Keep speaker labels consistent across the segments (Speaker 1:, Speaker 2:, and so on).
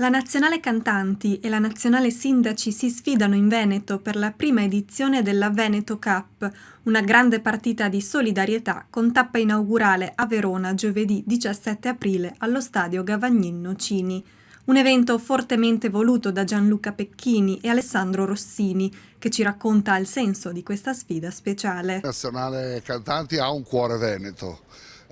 Speaker 1: La Nazionale Cantanti e la Nazionale Sindaci si sfidano in Veneto per la prima edizione della Veneto Cup, una grande partita di solidarietà con tappa inaugurale a Verona giovedì 17 aprile allo stadio Gavagnin Nocini. Un evento fortemente voluto da Gianluca Pecchini e Alessandro Rossini, che ci racconta il senso di questa sfida speciale.
Speaker 2: La Nazionale Cantanti ha un cuore veneto.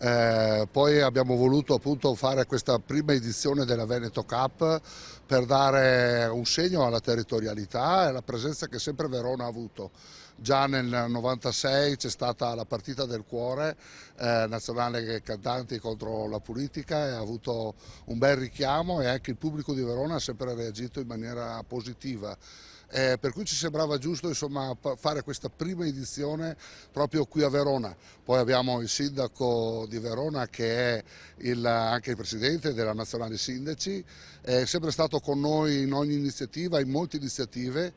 Speaker 2: Poi abbiamo voluto appunto fare questa prima edizione della Veneto Cup per dare un segno alla territorialità e alla presenza che sempre Verona ha avuto. Già nel 96 c'è stata la partita del cuore, Nazionale Cantanti contro la politica, e ha avuto un bel richiamo e anche il pubblico di Verona ha sempre reagito in maniera positiva. Per cui ci sembrava giusto, insomma, fare questa prima edizione proprio qui a Verona. Poi abbiamo il sindaco di Verona che è anche il presidente della Nazionale Sindaci, è sempre stato con noi in ogni iniziativa, in molte iniziative,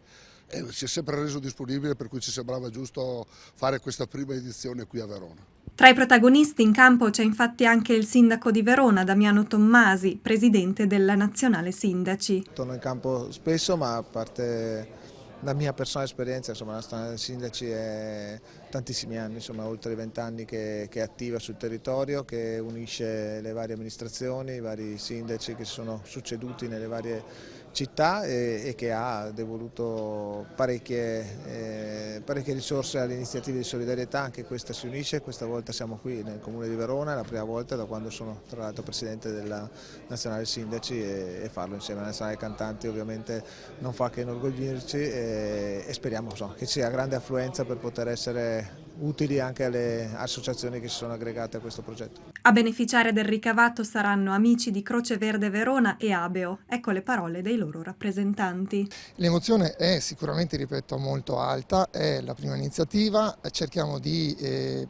Speaker 2: e si è sempre reso disponibile, per cui ci sembrava giusto fare questa prima edizione qui a Verona.
Speaker 1: Tra i protagonisti in campo c'è infatti anche il sindaco di Verona, Damiano Tommasi, presidente della Nazionale Sindaci.
Speaker 3: Torno in campo spesso, ma a parte la mia personale esperienza, insomma, la Nazionale Sindaci è tantissimi anni, insomma, oltre 20 anni che è attiva sul territorio, che unisce le varie amministrazioni, i vari sindaci che si sono succeduti nelle varie città e che ha devoluto parecchie risorse alle iniziative di solidarietà. Anche questa si unisce, questa volta siamo qui nel comune di Verona, è la prima volta da quando sono tra l'altro presidente della Nazionale Sindaci, e farlo insieme alla Nazionale Cantanti ovviamente non fa che inorgoglirci, e speriamo, insomma, che ci sia grande affluenza per poter essere utili anche alle associazioni che si sono aggregate a questo progetto.
Speaker 1: A beneficiare del ricavato saranno amici di Croce Verde Verona e Abeo. Ecco le parole dei loro rappresentanti.
Speaker 4: L'emozione è sicuramente, ripeto, molto alta, è la prima iniziativa, cerchiamo di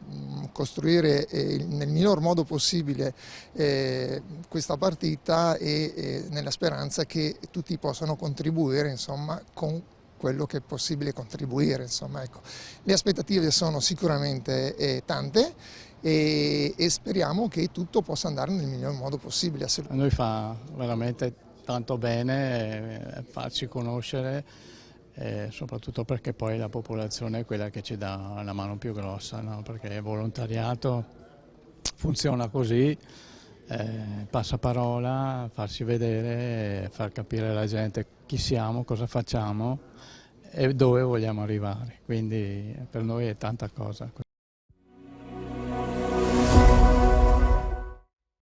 Speaker 4: costruire nel miglior modo possibile questa partita e nella speranza che tutti possano contribuire, insomma, con quello che è possibile contribuire, insomma, ecco. Le aspettative sono sicuramente tante e speriamo che tutto possa andare nel miglior modo possibile.
Speaker 5: A noi fa veramente tanto bene farci conoscere, soprattutto perché poi la popolazione è quella che ci dà la mano più grossa, no? Perché il volontariato funziona così. Passaparola, farsi vedere, far capire alla gente chi siamo, cosa facciamo e dove vogliamo arrivare, quindi per noi è tanta cosa.